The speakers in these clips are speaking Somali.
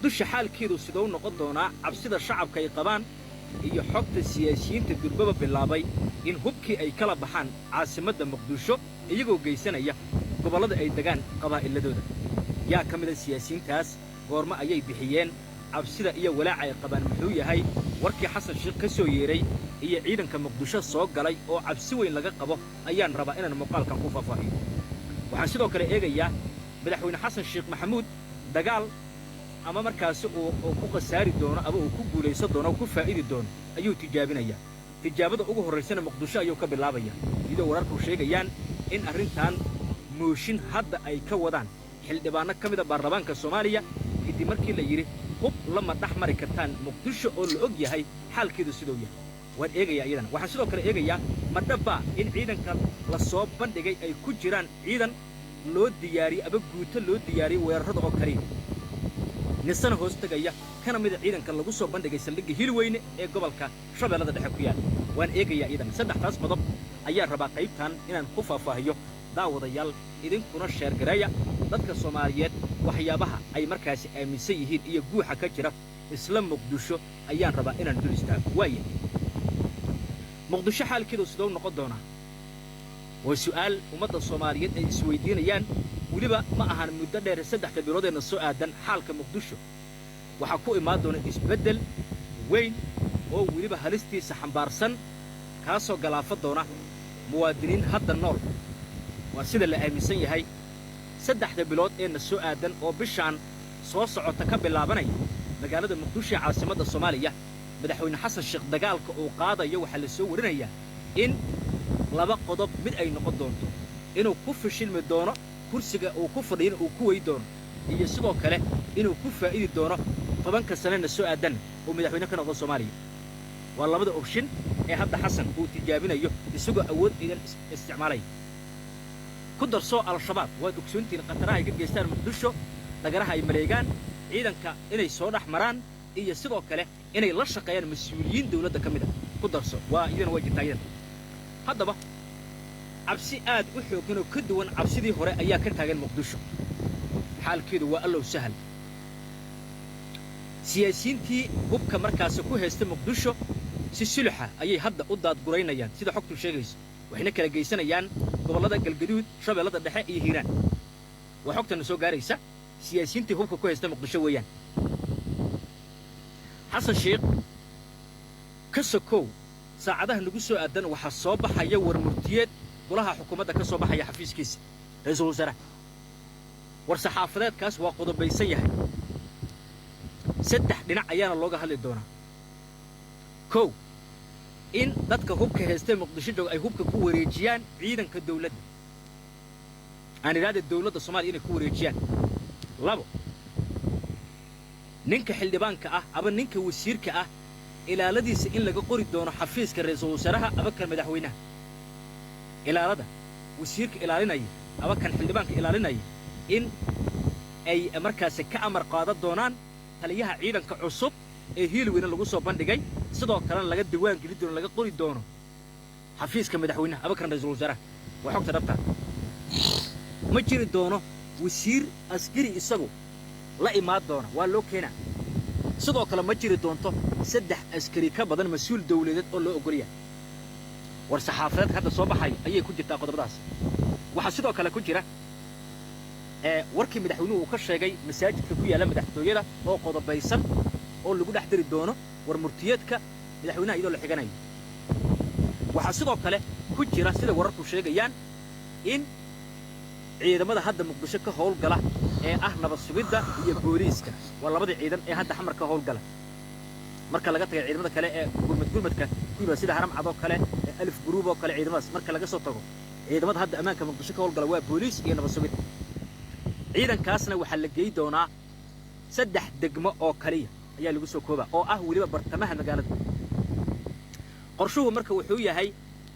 muqdisho xaalkeedu sidoo noqon doonaa cabsida shacabka ay qabaan iyo xogta siyaasiyiinta durbaba bilaabay in hubkii ay kala baxaan caasimadda muqdisho iyagoo geysanaya gobollada ay degaan qabaa'iladooda yaa ka mid ah siyaasiyiintaas goorma ayay bixiyeen cabsida iyo walaaca ay qabaan muxuu yahay warkii xasan sheekh ka soo yeeray iyo ciidanka muqdisho soo galay oo cabsi weyn laga qabo ayaan rabaa inaan muuqaalkan ku faahfaahiyo waxaan sidoo kale eegayaa madaxweyne xasan sheekh maxamuud dagaal ama markaasi uu ku qasaari doono ama uu ku guulaysan doono ku faa'idi doono ayuu tijaabinayaa tijaabada ugu horraysana muqdisho ayuu ka bilaabaya iyadoo wararku sheegayaan in arrintan mooshin hadda ay ka wadaan xildhibaano ka mid a baarlamaanka soomaaliya kadib markii la yidhi hub lama dhex mari kartaan muqdisho oo la og yahay xaalkeedu siduu yahay waan eegayaa iyadana waxaan sidoo kale eegayaa madhabbaa in ciidanka la soo bandhigay ay ku jiraan ciidan loo diyaariyey ama guuto loo diyaariyey weerarrada oo kaliya nisana hoos tegaya kana mida ciidanka lagu soo bandhigay saldhigga hilweyne ee gobolka shabeellada dhexe ku yaal waan eegayaa iyadana saddexdaas qodob ayaan rabaa qaybtan inaan ku faahfaahiyo daawadayaal idinkuna sheergareeya dadka soomaaliyeed waxyaabaha ay markaasi aaminsan yihiin iyo guuxa ka jira isla muqdisho ayaan rabaa inaan dul istaago waaya muqdisho xaalkeedu sidoo noqon doonaa waa su'aal ummadda soomaaliyeed ay isweydiinayaan weliba ma ahan muddo dheer saddexda biloodeenna soo aadan xaalka muqdisho waxaa ku imaan doona isbeddel weyn oo weliba halistiisa xambaarsan kaasoo galaafa doona muwaadiniin hadda nool waa sida la aaminsan yahay saddexda bilood eenna soo aadan oo bishaan soo socota ka bilaabanaya magaalada muqdisho ee caasimadda soomaaliya madaxweyne xasan sheekh dagaalka uu qaadayo waxaa la soo warinayaa in laba qodob mid ay noqon doonto inuu ku fashilmi doono kursiga uu ku fadhiyana uu ku wey doono iyo sidoo kale inuu ku faa'idi doono 10 sanana soo aadan oo madaxweyne ka noqdo Soomaaliya waa labada option ee hadda xasan uu tijaabinayo isagoo awood idan isticmaalay ku darso al-shabaab waa ogsoontiin qataraha ay ka geystaan muqdisho dagaraha ay maleegaan ciidanka inay soo dhax maraan iyo sidoo kale inay la shaqeeyaan mas'uuliyiin dawladda ka mid ah ku darso waa idan way jirtaan haddaba cabsi aad u xooggan oo ka duwan cabsidii hore ayaa ka taagan muqdisho xaalkeedu waa allow sahal siyaasiyiintii hubka markaas ku haysta muqdisho si sulxa ayay hadda u daadguraynayaan sida xogtu sheegayso waxayna kala geysanayaan gobollada galgaduud shabeellada dhexe iyo hiiraan waa xogtan soo gaaraysa siyaasiyiintii hubka ku haysta muqdisho weeyaan xasan sheekh ka sokow saacadaha nagu soo aadan waxa soo baxaya war murtiyeed golaha xukuumadda ka soo baxaya xafiiskiisa ra'iisul wasaaraha war saxaafadeedkaas waa qodobaysan yahay saddex dhinac ayaana looga hadli doonaa kow in dadka hubka haysta muqdisho joog ay hubka ku wareejiyaan ciidanka dawladda aan iraada dawladda Soomaaliya inay ku wareejiyaan labo ninka xildhibaanka ah ama ninka wasiirka ah ilaaladiisa in laga qori doono xafiiska ra'iisul wasaaraha ama kan madaxweynaha ilaalada wasiirka ilaalinaya ama kan xildhibaanka ilaalinaya in ay markaas ka amar qaada doonaan taliyaha ciidanka cusub ee hiilweyne lagu soo bandhigay sidoo kale laga diwaan geli doono laga qori doono xafiiska madaxweynaha ama kan ra'iisul wasaaraha waa xogta dhabta ma jiri doono wasiir askari isagu la imaad doona waa loo keenaa sidoo kale ma jiri doonto saddex askari ka badan mas'uul dawladeed oo loo ogol yahay war saxaafadeed hadda soo baxay ayay ku jirtaa qodobadaas waxa sidoo kale ku jira warkii madaxweynuhu uu ka sheegay masaajidka ku yaala madaxtooyada oo qodobaysan oo lagu dhex diri doono war murtiyeedka madaxweynaha iyadoo la xiganayo waxa sidoo kale ku jira sida wararku sheegayaan in ciidamada hadda muqdisho ka howlgala ee ah nabad sugidda iyo booliiska waa labada ciidan ee hadda xamar ka howlgala marka laga tagay ciidamada kale ee gurmadka kuwa sida haram cad oo kale alif group oo kale ciidamadaas marka laga soo tago ciidamada hadda amaanka muqdisho ka howlgala waa booliis iyo nabad sugid ciidankaasna waxa la geey doonaa saddex degmo oo kaliya ayaa lagu soo koobaa oo ah waliba bartamaha magaalada qorshuhu marka wuxuu yahay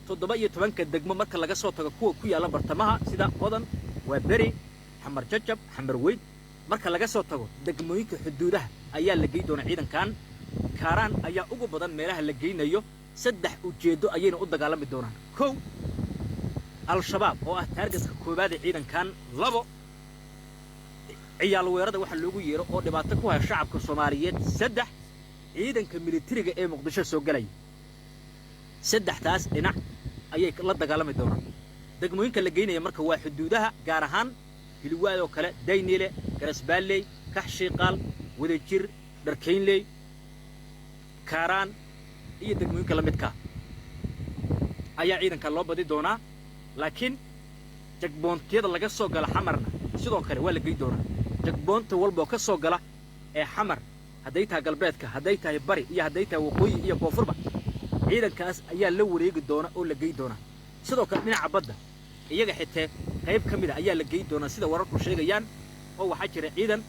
17 degmo marka laga soo tago kuwa ku yaala bartamaha sida qodan waa beri xamar jajab xamar weyn marka laga soo tago degmooyinka xuduudaha ayaa la geey doonaa ciidankan kaaraan ayaa ugu badan meelaha la geynayo saddex ujeedo ayayna u dagaalami doonaan kow al-shabaab oo ah taargetka koobaad ee ciidankan labo ciyaal weerada waxa loogu yeero oo dhibaato ku haya shacabka Soomaaliyeed saddex ciidanka militariga ee Muqdisho soo galay saddexdaas dhinac ayay la dagaalami doonaan degmooyinka la geynaya marka waa xuduudaha gaar ahaan hilwaad oo kale Daynile Garasbaaley Kaxshiiqaal Wadajir Dharkeynley Kaaraan iyo degmooyinka la midka ayaa ciidanka loo badi doonaa laakiin jagboontiyada laga soo gala xamarna sidoo kale waa la geey doonaa jagboonta walba ka soo gala ee xamar hadday tahay galbeedka hadday tahay bari iyo hadday tahay waqooyi iyo koonfurba ciidankaas ayaa la wareegi doona oo la geey doona sidoo kale dhinaca badda iyaga xitaa qayb kamid ah ayaa la geey doona sida wararku sheegayaan oo waxa jira ciidan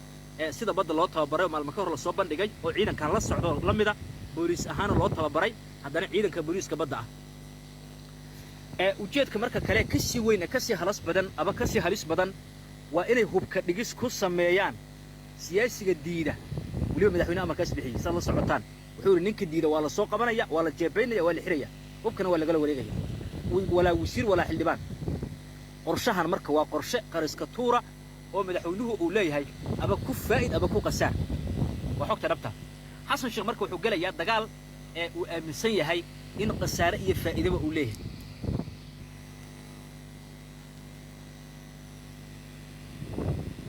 sida badda loo tababaray maalmo ka hor la soo bandhigay oo ciidankan la socdo lamida booliis ahaan loo tababaray haddana ciidanka booliiska badda ah ujeedka marka kale ka sii weyn ka sii halis badan aba ka sii halis badan waa inay hubka dhigis ku sameeyaan siyaasiga diida waliba madaxweynaha markaas bixiyay sala socotaan wuxuu ninka diida waa la soo qabanaya waa la jeebaynaya waa la xiraya hubkana waa laga wareegaya wala wasiir wala xildhibaan qorshahan marka waa qorshe qariska tuura oo madaxweynuhu uu leeyahay aba ku faa'iid aba ku qasaar waa xogta dhabta xasan sheekh marka wuxuu galayaa dagaal uu aaminsan yahay in qasaare iyo faa'iidaba uu leeyahay